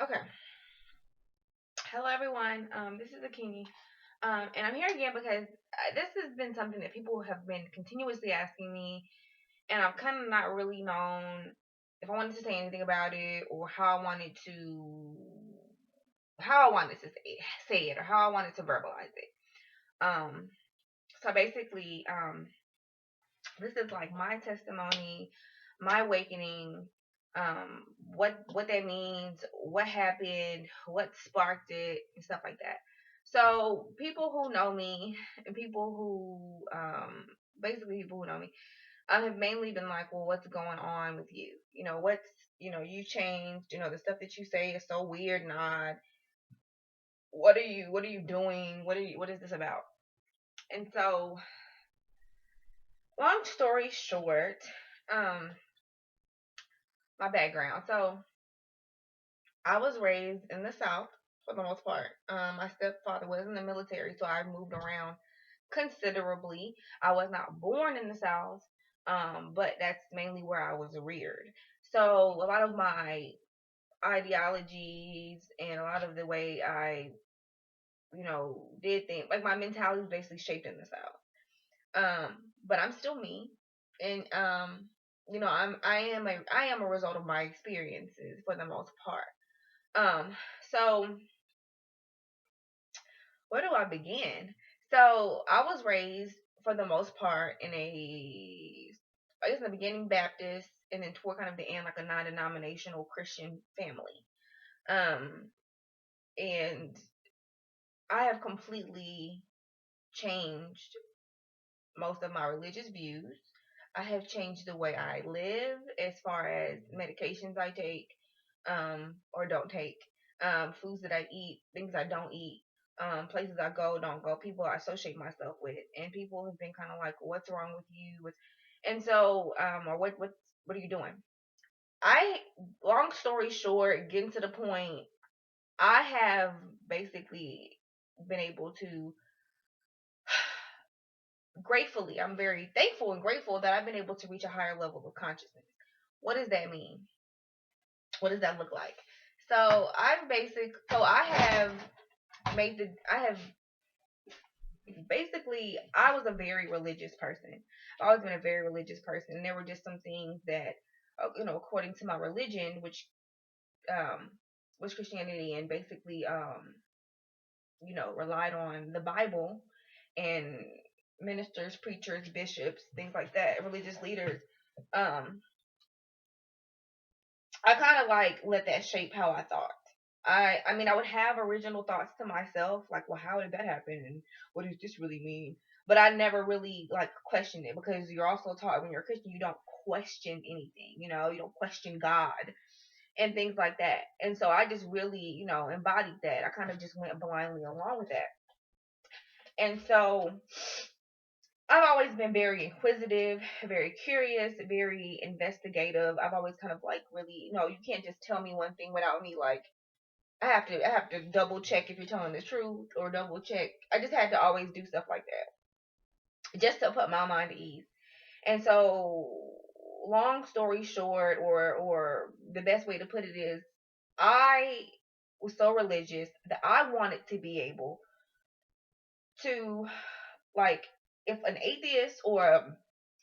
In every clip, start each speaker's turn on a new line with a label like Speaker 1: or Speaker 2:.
Speaker 1: Okay. Hello, everyone. This is Akini. And I'm here again because this has been something that people have been continuously asking me, and I've kind of not really known if I wanted to say anything about it or how I wanted to say it or how I wanted to verbalize it. Um, so basically, this is like my testimony, my awakening, what that means, what happened, what sparked it, and stuff like that. So people who know me and people who basically people who know me have mainly been like, well, what's going on with you? What's you changed. The stuff that you say is so weird and odd. What are you doing? What is this about? And so, long story short, um, my background. So I was raised in the South for the most part. My stepfather was in the military, so I moved around considerably. I was not born in the South, but that's mainly where I was reared. So a lot of my ideologies and a lot of the way I, did things, like my mentality was basically shaped in the South. But I'm still me, and I am a result of my experiences for the most part. Um, so where do I begin? So I was raised for the most part I guess in the beginning Baptist, and then toward kind of the end like a non-denominational Christian family. Um, and I have completely changed most of my religious views. I have changed the way I live as far as medications I take, or don't take, foods that I eat, things I don't eat, places I go, don't go, people I associate myself with, and people have been kind of like, "What's wrong with you?" And so, or what are you doing? I, long story short, getting to the point, I have basically been able to gratefully, I'm very thankful and grateful that I've been able to reach a higher level of consciousness. What does that mean? What does that look like? So I have basically, I was a very religious person. I've always been a very religious person. And there were just some things that, according to my religion, which, um, was Christianity, and basically, relied on the Bible and ministers, preachers, bishops, things like that, religious leaders. Um, I kind of like let that shape how I thought. I mean, I would have original thoughts to myself, like, well, how did that happen, and what does this really mean? But I never really like questioned it, because you're also taught when you're a Christian, you don't question anything. You don't question God and things like that. And so I just really, embodied that. I kind of just went blindly along with that. And so I've always been very inquisitive, very curious, very investigative. I've always kind of like really, you can't just tell me one thing without me like I have to double check if you're telling the truth, or double check. I just had to always do stuff like that just to put my mind at ease. And so, long story short, or the best way to put it is, I was so religious that I wanted to be able to, like, if an atheist or a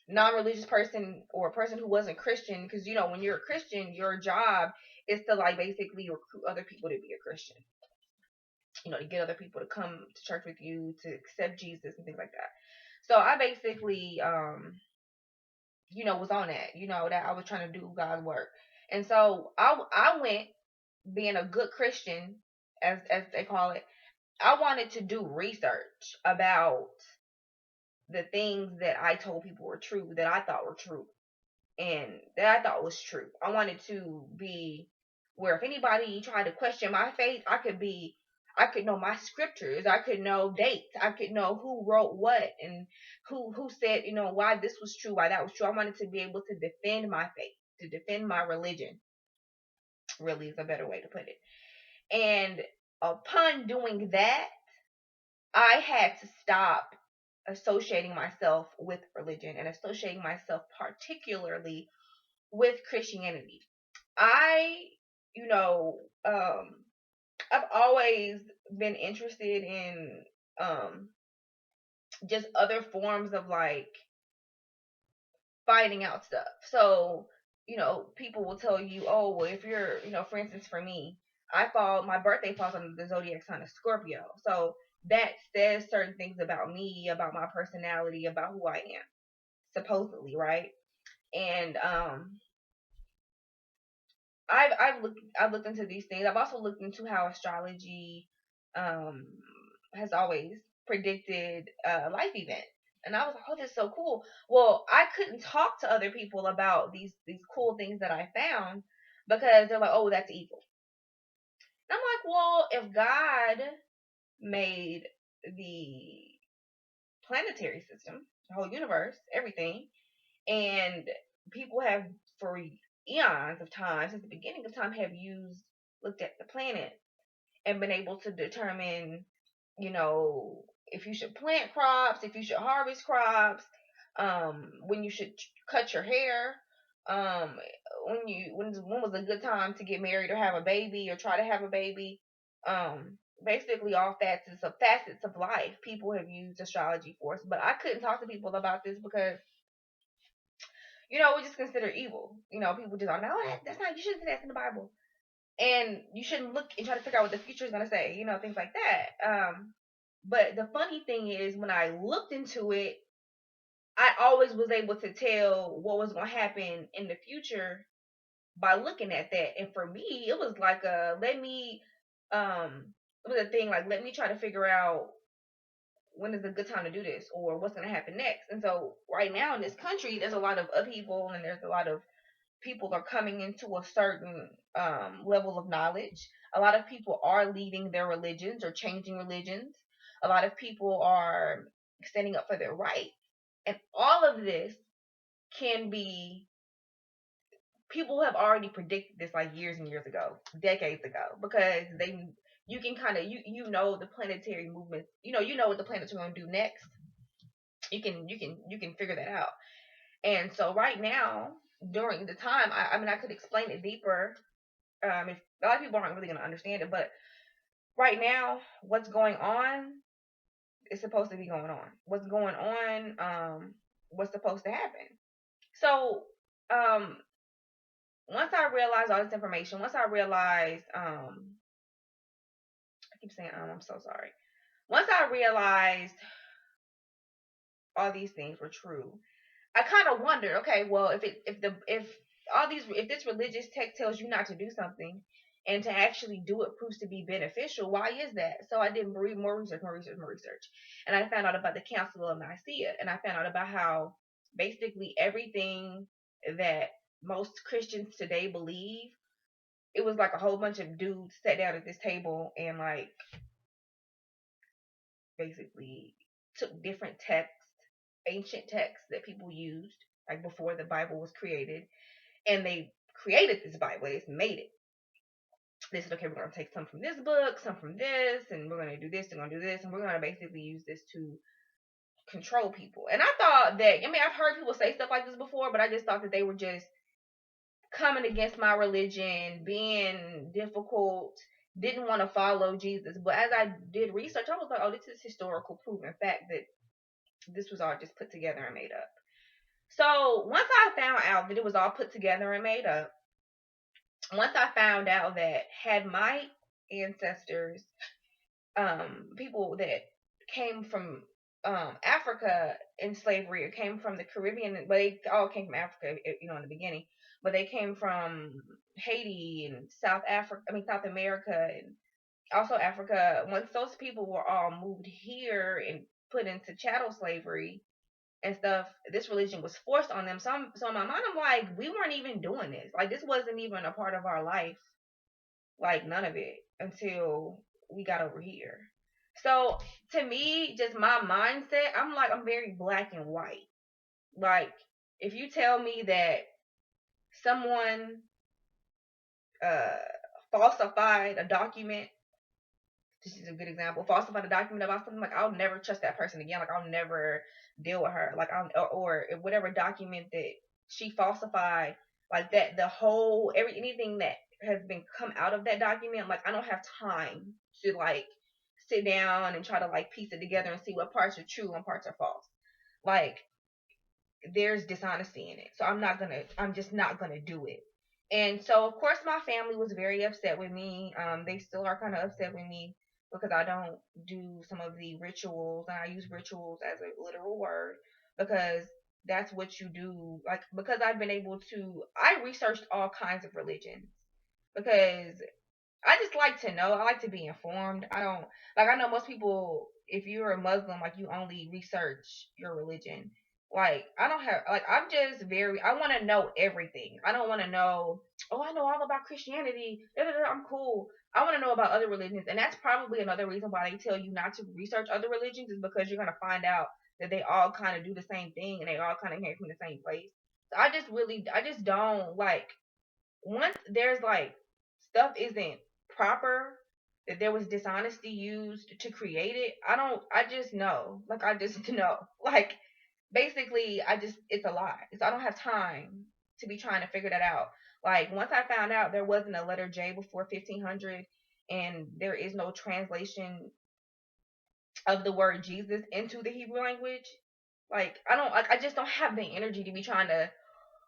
Speaker 1: non-religious person or a person who wasn't Christian, because when you're a Christian, your job is to like basically recruit other people to be a Christian. To get other people to come to church with you, to accept Jesus and things like that. So I basically, was on that, that I was trying to do God's work. And so I went, being a good Christian, as they call it, I wanted to do research about the things that I told people were true, that I thought were true, and that I thought was true. I wanted to be where if anybody tried to question my faith, I could know my scriptures, I could know dates, I could know who wrote what, and who said, why this was true, why that was true. I wanted to be able to defend my faith, to defend my religion, really is a better way to put it. And upon doing that, I had to stop associating myself with religion and associating myself particularly with Christianity. I, you know, I've always been interested in um just other forms of like finding out stuff. So, people will tell you, oh, well, if you're, for instance, for me, my birthday falls under the zodiac sign of Scorpio. So that says certain things about me, about my personality, about who I am, supposedly, right? And I've looked into these things. I've also looked into how astrology um has always predicted life events. And I was like, oh, this is so cool. Well, I couldn't talk to other people about these cool things that I found because they're like, oh, that's evil. And I'm like, well, if God made the planetary system, the whole universe, everything, and people have for eons of time, since the beginning of time, have looked at the planet and been able to determine, if you should plant crops, if you should harvest crops, when you should cut your hair, um, when was a good time to get married or have a baby or try to have a baby. Basically all facets of life people have used astrology for. But I couldn't talk to people about this because we just consider evil. People just are, no, that's not, you shouldn't say that's in the Bible. And you shouldn't look and try to figure out what the future is going to say, things like that. But the funny thing is, when I looked into it, I always was able to tell what was going to happen in the future by looking at that. And for me, it was like it was a thing like, let me try to figure out when is a good time to do this or what's going to happen next. And so right now in this country, there's a lot of upheaval and there's a lot of people are coming into a certain level of knowledge. A lot of people are leaving their religions or changing religions. A lot of people are standing up for their rights. And all of this can be, people have already predicted this like years and years ago, decades ago, because you can kind of, the planetary movements, what the planets are going to do next. You can figure that out. And so right now, during the time, I mean, I could explain it deeper. If a lot of people aren't really going to understand it, but right now, what's going on is supposed to be going on. What's going on, what's supposed to happen. So, once I realized all this information, once I realized, I keep saying, I'm so sorry. Once I realized all these things were true, I kind of wondered, okay, well, if this religious text tells you not to do something, and to actually do it proves to be beneficial, why is that? So I did more research, and I found out about the Council of Nicaea, and I found out about how basically everything that most Christians today believe, it was like a whole bunch of dudes sat down at this table and like basically took different texts, ancient texts that people used like before the Bible was created, and they created this Bible. They just made it. They said, okay, we're going to take some from this book, some from this, and we're going to do this, and we're going to do this, and we're going to basically use this to control people. And I thought that, I mean, I've heard people say stuff like this before, but I just thought that they were just coming against my religion, being difficult, didn't want to follow Jesus. But as I did research, I was like, oh, this is historical proven fact that this was all just put together and made up. So once I found out that it was all put together and made up, once I found out that had my ancestors, people that came from Africa in slavery or came from the Caribbean, but they all came from Africa, in the beginning, but they came from Haiti and South America, and also Africa. Once those people were all moved here and put into chattel slavery and stuff, this religion was forced on them. So in my mind, I'm like, we weren't even doing this. Like, this wasn't even a part of our life. Like, none of it until we got over here. So to me, just my mindset, I'm very black and white. Like, if you tell me that someone uh falsified a document, this is a good example, falsified a document about something, like, I'll never trust that person again. Like, I'll never deal with her. Like, or whatever document that she falsified, like that, the whole anything that has been come out of that document, like I don't have time to like sit down and try to like piece it together and see what parts are true and parts are false. Like there's dishonesty in it. So I'm just not gonna do it. And so of course my family was very upset with me. They still are kind of upset with me because I don't do some of the rituals, and I use rituals as a literal word because that's what you do. Like because I've been able to I researched all kinds of religions because I just like to know. I like to be informed. I don't like I know most people if you're a Muslim like you only research your religion. Like I don't have like I'm just very I want to know everything. I don't want to know, oh, I know all about Christianity. Da, da, da, I'm cool. I want to know about other religions, and that's probably another reason why they tell you not to research other religions is because you're going to find out that they all kind of do the same thing and they all kind of came from the same place. So I just don't like once there's like stuff isn't proper, that there was dishonesty used to create it, I just know. Like I just know. Like basically I just it's a lie. So I don't have time to be trying to figure that out. Like once I found out there wasn't a letter J before 1500 and there is no translation of the word Jesus into the Hebrew language, like I don't like I just don't have the energy to be trying to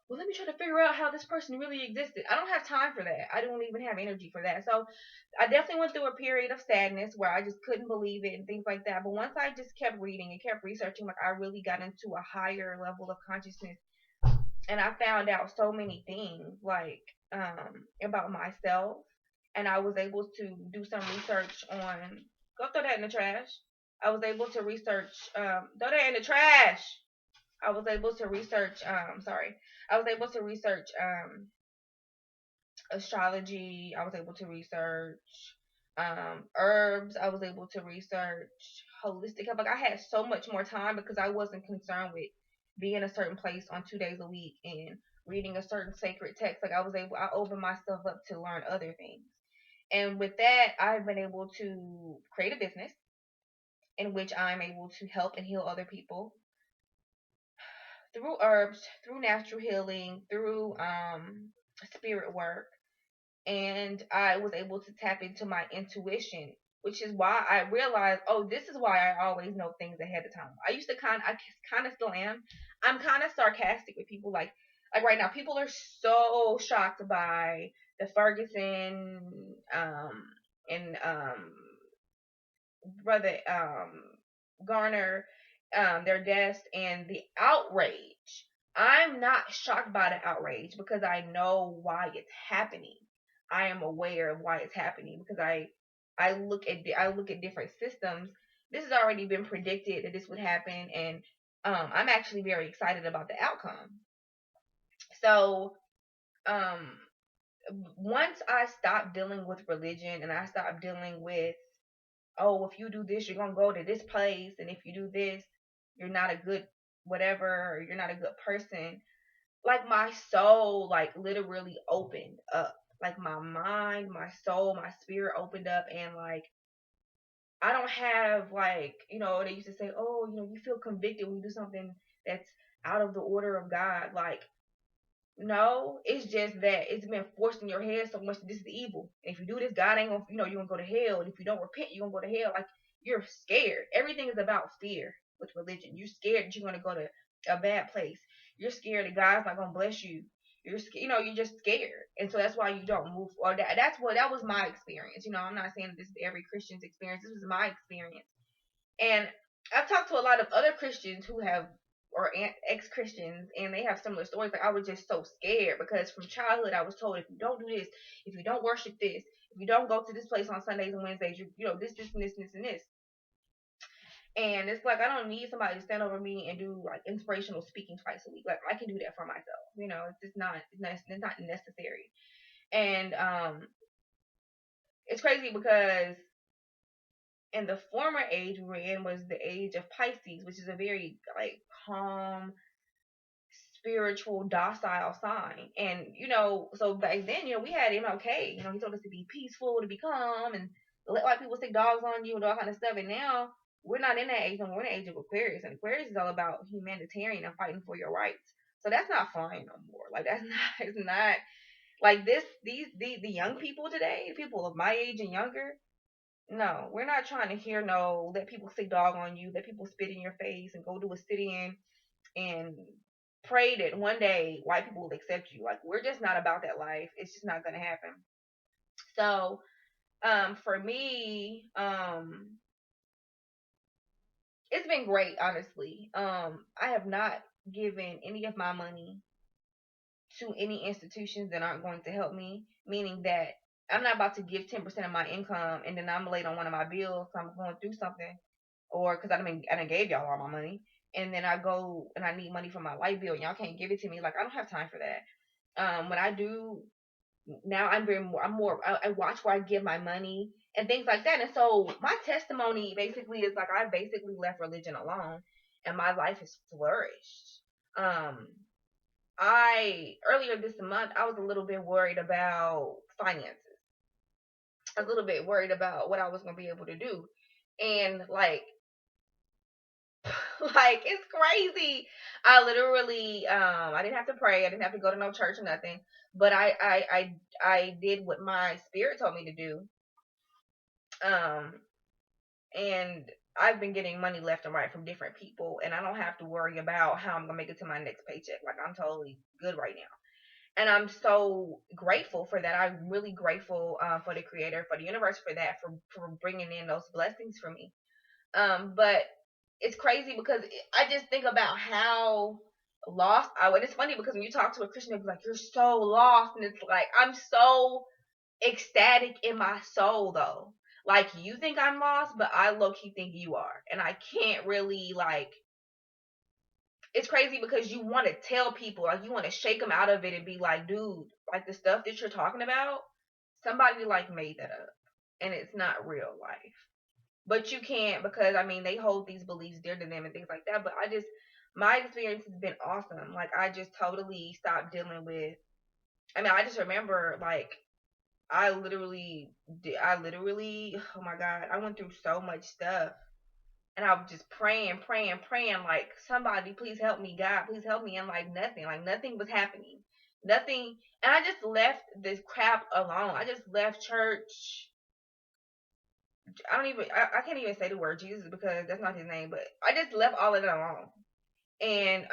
Speaker 1: well, let me try to figure out how this person really existed. I don't have time for that. I don't even have energy for that. So I definitely went through a period of sadness where I just couldn't believe it and things like that. But once I just kept reading and kept researching, like I really got into a higher level of consciousness and I found out so many things like about myself, and I was able to do some research on go throw that in the trash. I was able to research throw that in the trash. I was able to research sorry. I was able to research astrology. I was able to research herbs. I was able to research holistic health. Like I had so much more time because I wasn't concerned with being in a certain place on 2 days a week and reading a certain sacred text. Like I opened myself up to learn other things. And with that, I've been able to create a business in which I'm able to help and heal other people through herbs, through natural healing, through spirit work, and I was able to tap into my intuition, which is why I realized, oh, this is why I always know things ahead of time. I kind of still am. I'm kind of sarcastic with people, like right now, people are so shocked by the Ferguson, and brother, Garner, their deaths and the outrage. I'm not shocked by the outrage because I know why it's happening. I am aware of why it's happening because I look at different systems. This has already been predicted that this would happen, and I'm actually very excited about the outcome. So um, once I stopped dealing with religion and I stopped dealing with, oh, if you do this, you're gonna go to this place, and if you do this, you're not a good whatever, or you're not a good person. Like my soul, like literally opened up. Like my mind, my soul, my spirit opened up, and like I don't have like they used to say, oh, you feel convicted when you do something that's out of the order of God. Like no, it's just that it's been forced in your head so much that this is evil. And if you do this, God ain't gonna, you're gonna go to hell. And if you don't repent, you're gonna go to hell. Like you're scared. Everything is about fear with religion. You're scared that you're gonna go to a bad place. You're scared that God's not gonna bless you. You're scared, you're just scared, and so that's why you don't move. Or that was my experience. I'm not saying that this is every Christian's experience. This was my experience, and I've talked to a lot of other Christians who have or ex Christians, and they have similar stories. Like I was just so scared because from childhood I was told if you don't do this, if you don't worship this, if you don't go to this place on Sundays and Wednesdays, you know this, this, and this, and this, and this. And it's like I don't need somebody to stand over me and do like inspirational speaking twice a week. Like I can do that for myself. It's just it's not necessary. And it's crazy because in the former age we were in was the age of Pisces, which is a very like calm, spiritual, docile sign. And so back then, we had MLK. He told us to be peaceful, to be calm, and let white people stick dogs on you and all kind of stuff. And now we're not in that age no more. We're in the age of Aquarius, and Aquarius is all about humanitarian and fighting for your rights. So that's not flying no more. Like that's not. It's not. Like the young people today, people of my age and younger, no, we're not trying to hear no let people say dog on you, let people spit in your face and go do a sit in and pray that one day white people will accept you. Like we're just not about that life. It's just not gonna happen. So, for me, it's been great, honestly. I have not given any of my money to any institutions that aren't going to help me, meaning that I'm not about to give 10% of my income and then I'm late on one of my bills, so I'm going through something, or because I done gave y'all all my money, and then I go and I need money for my light bill, and y'all can't give it to me. Like I don't have time for that. When I do now, I watch where I give my money and things like that. And so my testimony basically is like I basically left religion alone, and my life has flourished. Um, I earlier this month I was a little bit worried about finances. I was a little bit worried about what I was gonna be able to do, and like it's crazy. I literally I didn't have to pray. I didn't have to go to no church or nothing. But I did what my spirit told me to do. Um and I've been getting money left and right from different people, and I don't have to worry about how I'm gonna make it to my next paycheck. Like I'm totally good right now. And I'm so grateful for that. I'm really grateful for the creator, for the universe, for that, for bringing in those blessings for me. But it's crazy because I just think about how lost I was. It's funny because when you talk to a Christian, they'll be like, "You're so lost," and it's like I'm so ecstatic in my soul though. Like you think I'm lost, but I low key think you are, and I can't really like. It's crazy because you want to tell people, like you want to shake them out of it and be like, "Dude, like the stuff that you're talking about, somebody like made that up, and it's not real life." But you can't because I mean they hold these beliefs dear to them and things like that. But my experience has been awesome. Like I just totally stopped dealing with. I mean, I just remember like I literally, oh my god, I went through so much stuff, and I was just praying, praying, praying, like somebody please help me, God, please help me, and like nothing was happening, nothing, and I just left this crap alone. I just left church. I can't even say the word Jesus because that's not his name, but I just left all of it alone. And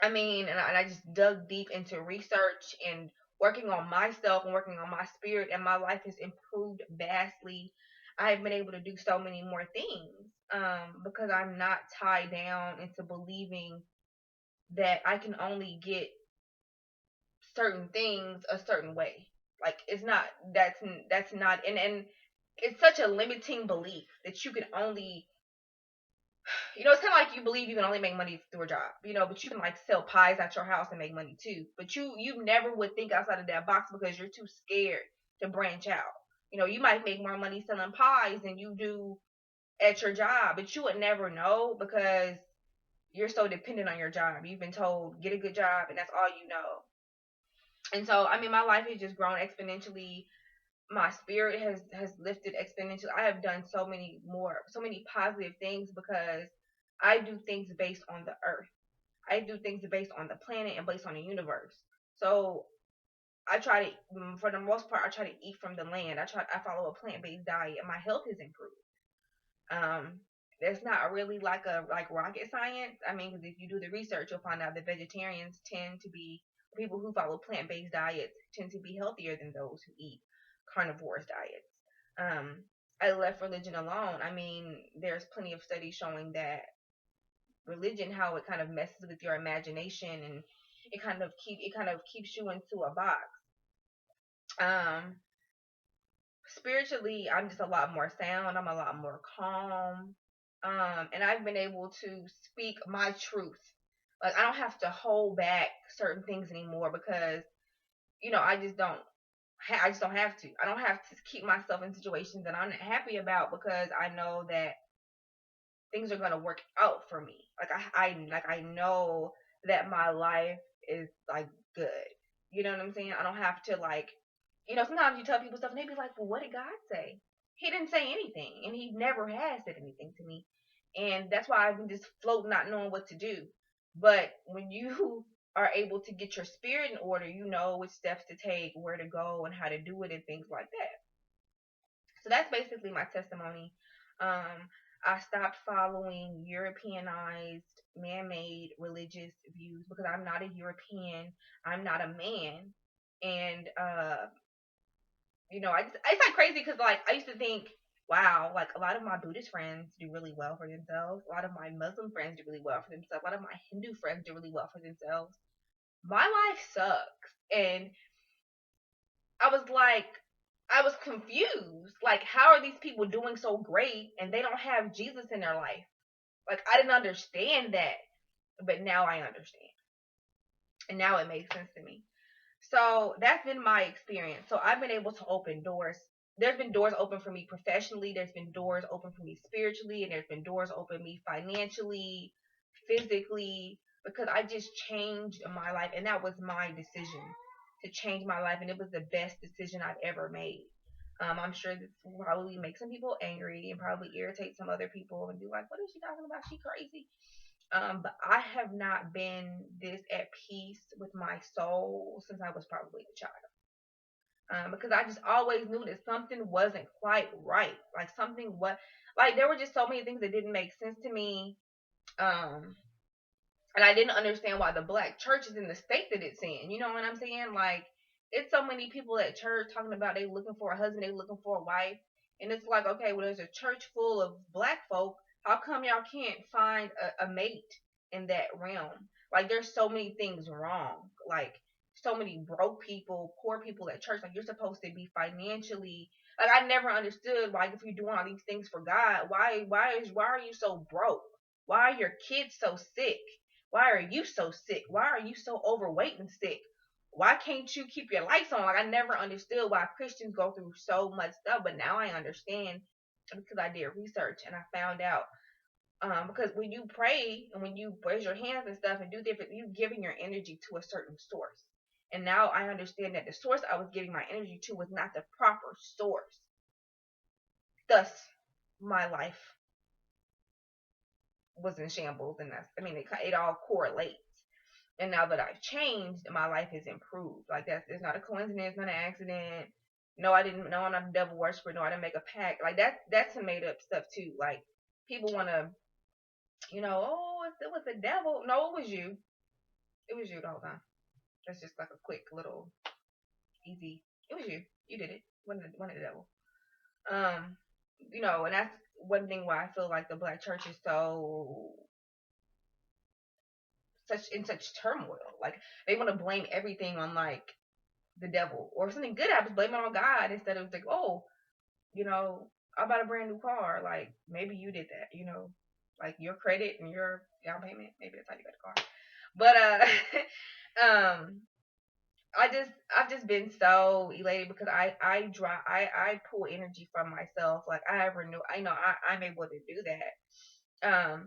Speaker 1: I mean, and I just dug deep into research and working on myself and working on my spirit, and my life has improved vastly. I've been able to do so many more things because I'm not tied down into believing that I can only get certain things a certain way. Like it's not that's not and it's such a limiting belief that you can only, it's kind of like you believe you can only make money through a job, but you can like sell pies at your house and make money too. But you never would think outside of that box because you're too scared to branch out. You might make more money selling pies than you do at your job, but you would never know because you're so dependent on your job. You've been told get a good job and that's all you know. And so I mean my life has just grown exponentially. My spirit has lifted exponentially. I have done so many positive things because I do things based on the earth. I do things based on the planet and based on the universe. So I try to, for the most part, I try to eat from the land. I follow a plant based diet. My health has improved. That's not really like rocket science. I mean, 'cause if you do the research, you'll find out that vegetarians tend to be people who follow plant based diets tend to be healthier than those who eat carnivorous diets. Um, I left religion alone. I mean, there's plenty of studies showing that religion, how it kind of messes with your imagination and it kind of keeps you into a box. Um, Spiritually, I'm just a lot more sound. I'm a lot more calm. And I've been able to speak my truth. Like I don't have to hold back certain things anymore because I just don't. I just don't have to. I don't have to keep myself in situations that I'm not happy about because I know that things are gonna work out for me. I know that my life is like good. You know what I'm saying? I don't have to like, sometimes you tell people stuff and they be like, "Well, what did God say?" He didn't say anything, and He never has said anything to me, and that's why I've been just floating, not knowing what to do. But when you are able to get your spirit in order, you know which steps to take, where to go, and how to do it, and things like that. So that's basically my testimony. I stopped following Europeanized, man-made religious views because I'm not a European. I'm not a man, and it's like crazy because like I used to think, wow, like a lot of my Buddhist friends do really well for themselves. A lot of my Muslim friends do really well for themselves. A lot of my Hindu friends do really well for themselves. My life sucks, and I was like, I was confused. Like, how are these people doing so great and they don't have Jesus in their life? Like, I didn't understand that, but now I understand. And now it makes sense to me. So that's been my experience. So I've been able to open doors. There's been doors open for me professionally. There's been doors open for me spiritually, and there's been doors open for me financially, physically, because I just changed my life, and that was my decision to change my life, and it was the best decision I've ever made. I'm sure this will probably make some people angry and probably irritate some other people and be like, "What is she talking about? She crazy." But I have not been this at peace with my soul since I was probably a child. Because I just always knew that something wasn't quite right. Like something was like there were just so many things that didn't make sense to me. Um, and I didn't understand why the black church is in the state that it's in. You know what I'm saying? Like it's so many people at church talking about they looking for a husband, they looking for a wife, and it's like, okay, well, there's a church full of black folk. How come y'all can't find a mate in that realm? Like there's so many things wrong. Like so many broke people, poor people at church. Like you're supposed to be financially. Like I never understood. Like if you're doing all these things for God, why are you so broke? Why are your kids so sick? Why are you so sick? Why are you so overweight and sick? Why can't you keep your lights on? Like I never understood why Christians go through so much stuff, but now I understand because I did research and I found out. Because when you pray and when you raise your hands and stuff and do different, you giving your energy to a certain source. And now I understand that the source I was giving my energy to was not the proper source. Thus, my life was in shambles, and it all correlates. And now that I've changed, my life has improved. Like that's it's not a coincidence, not an accident. No, I didn't. No, I'm not a devil worshiper. No, I didn't make a pact. Like that's some made up stuff too. Like people want to, oh, it was the devil. No, it was you. It was you the whole time. That's just like a quick little easy. It was you. You did it. One of the devil. Um, and that's one thing why I feel like the black church is such turmoil. Like they want to blame everything on like the devil, or if something good happens, blame it on God instead of like, oh, you know, I bought a brand new car. Like maybe you did that, like your credit and your down payment. Maybe that's how you got the car. But um, I've just been so elated because I pull energy from myself. Like I ever knew, I'm able to do that.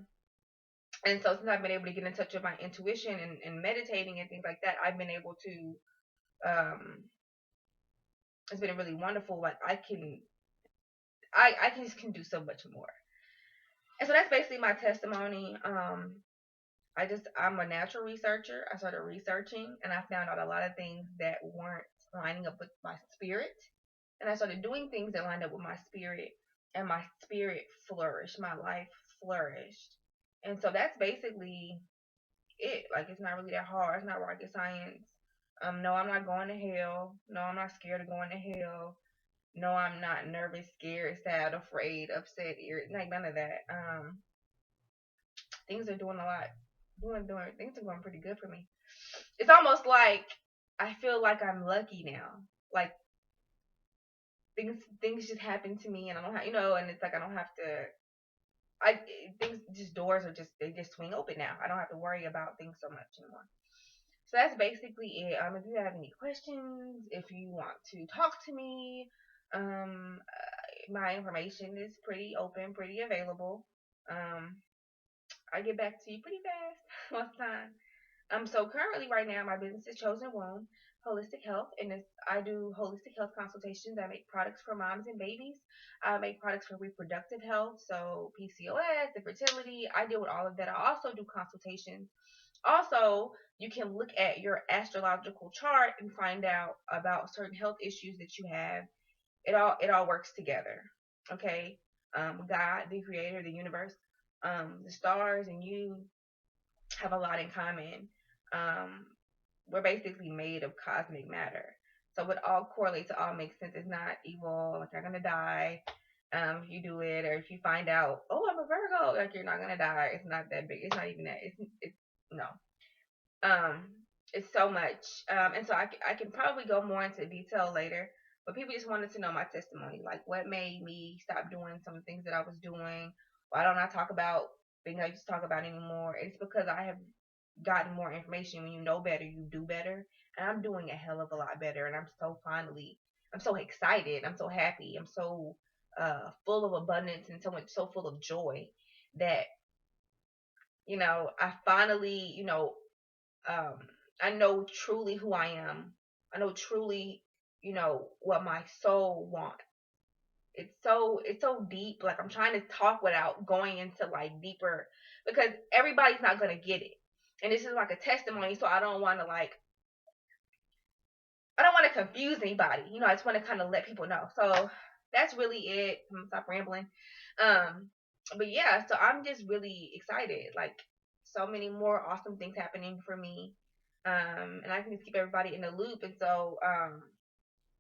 Speaker 1: And so since I've been able to get in touch with my intuition and meditating and things like that, I've been able to um it's been really wonderful. Like I can do so much more. And so that's basically my testimony. I'm a natural researcher. I started researching and I found out a lot of things that weren't lining up with my spirit. And I started doing things that lined up with my spirit, and my spirit flourished. My life flourished. And so that's basically it. Like it's not really that hard. It's not rocket science. No, I'm not going to hell. No, I'm not scared of going to hell. No, I'm not nervous, scared, sad, afraid, upset, irritated, like none of that. Things are doing a lot. Doing things are going pretty good for me. It's almost like I feel like I'm lucky now. Like things just happen to me, and I don't have, and it's like I don't have to. I things just doors are just they just swing open now. I don't have to worry about things so much anymore. So that's basically it. If you have any questions, if you want to talk to me, my information is pretty open, pretty available. Um, I get back to you pretty fast most of the time. So currently, right now, my business is Chosen Womb Holistic Health, and I do holistic health consultations. I make products for moms and babies. I make products for reproductive health, so PCOS, infertility. I deal with all of that. I also do consultations Also, you can look at your astrological chart and find out about certain health issues that you have. It all works together. Okay. God, the creator, the universe, the stars, and you have a lot in common. Um, we're basically made of cosmic matter. So it all correlates, it all makes sense. It's not evil, like you're gonna die if you do it, or if you find out, oh, I'm a Virgo, like you're not gonna die. It's not that big. It's not even that. It's no. Um, it's so much. And so I can probably go more into detail later. But people just wanted to know my testimony, like what made me stop doing some things that I was doing. Why don't I talk about things I used to talk about anymore? It's because I have gotten more information. When you know better, you do better. And I'm doing a hell of a lot better. And I'm so excited. I'm so happy. I'm so full of abundance and so full of joy that, I finally, um, I know truly who I am. I know truly, what my soul wants. It's so deep. Like I'm trying to talk without going into like deeper because everybody's not gonna get it. And this is like a testimony, so I don't want to confuse anybody. I just want to kind of let people know. So that's really it. I'm gonna stop rambling. Um, but yeah, so I'm just really excited. Like so many more awesome things happening for me. And I can just keep everybody in the loop. And so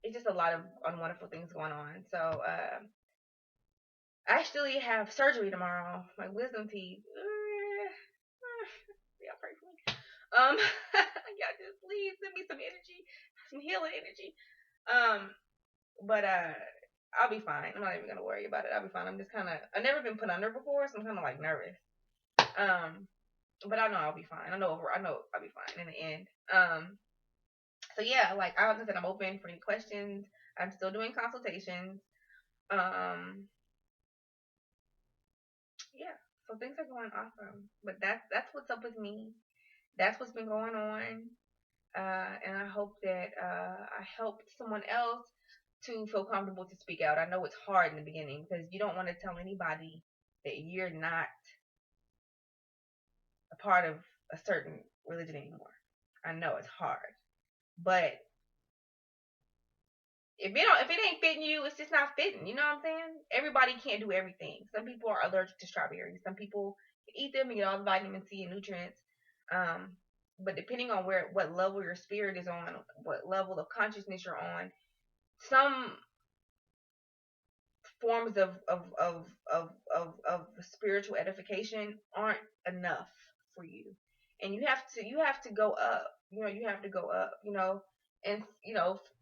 Speaker 1: it's just a lot of wonderful things going on. So I actually have surgery tomorrow. My wisdom teeth. Yeah, pray for me. Yeah, just please send me some energy, some healing energy. Um, but I'll be fine. I'm not even gonna worry about it. I'll be fine. I'm just kind of. I've never been put under before, so I'm kind of like nervous. But I know I'll be fine. I know I'll be fine in the end. So yeah, like I said, I'm open for any questions. I'm still doing consultations. Um, yeah. So things are going awesome. But that's what's up with me. That's what's been going on. And I hope that I helped someone else to feel comfortable to speak out. I know it's hard in the beginning because you don't want to tell anybody that you're not a part of a certain religion anymore. I know it's hard, but if it ain't fitting you, it's just not fitting. You know what I'm saying? Everybody can't do everything. Some people are allergic to strawberries. Some people can eat them and get all the vitamin C and nutrients. Um, but depending on what level your spirit is on, what level of consciousness you're on, some forms of spiritual edification aren't enough for you, and you have to go up. You have to go up. And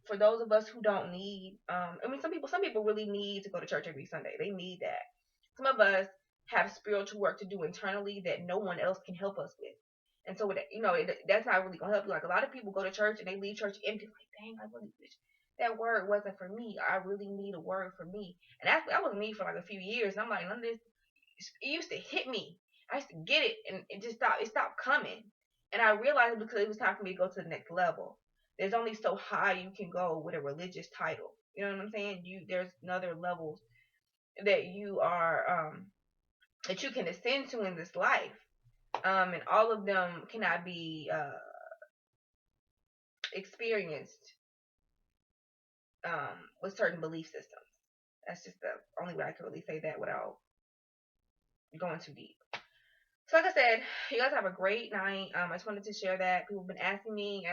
Speaker 1: for those of us who don't need, I mean, some people really need to go to church every Sunday. They need that. Some of us have spiritual work to do internally that no one else can help us with. And so, that's not really gonna help you. Like a lot of people go to church and they leave church empty. Like, dang, I really wish that word wasn't for me. I really need a word for me. And that was me for like a few years. And I'm like, none of this. It used to hit me. I used to get it, and it just stopped. It stopped coming. And I realized because it was time for me to go to the next level. There's only so high you can go with a religious title. You know what I'm saying? There's another levels that that you can ascend to in this life. And all of them cannot be experienced with certain belief systems. That's just the only way I can really say that without going too deep. So like I said, you guys have a great night. I just wanted to share that. People have been asking me.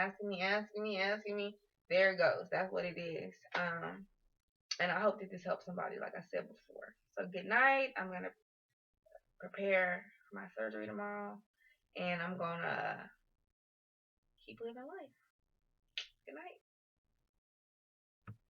Speaker 1: There it goes. That's what it is. And I hope that this helps somebody, like I said before. So good night. I'm gonna prepare for my surgery tomorrow, and I'm gonna keep living life. Good night.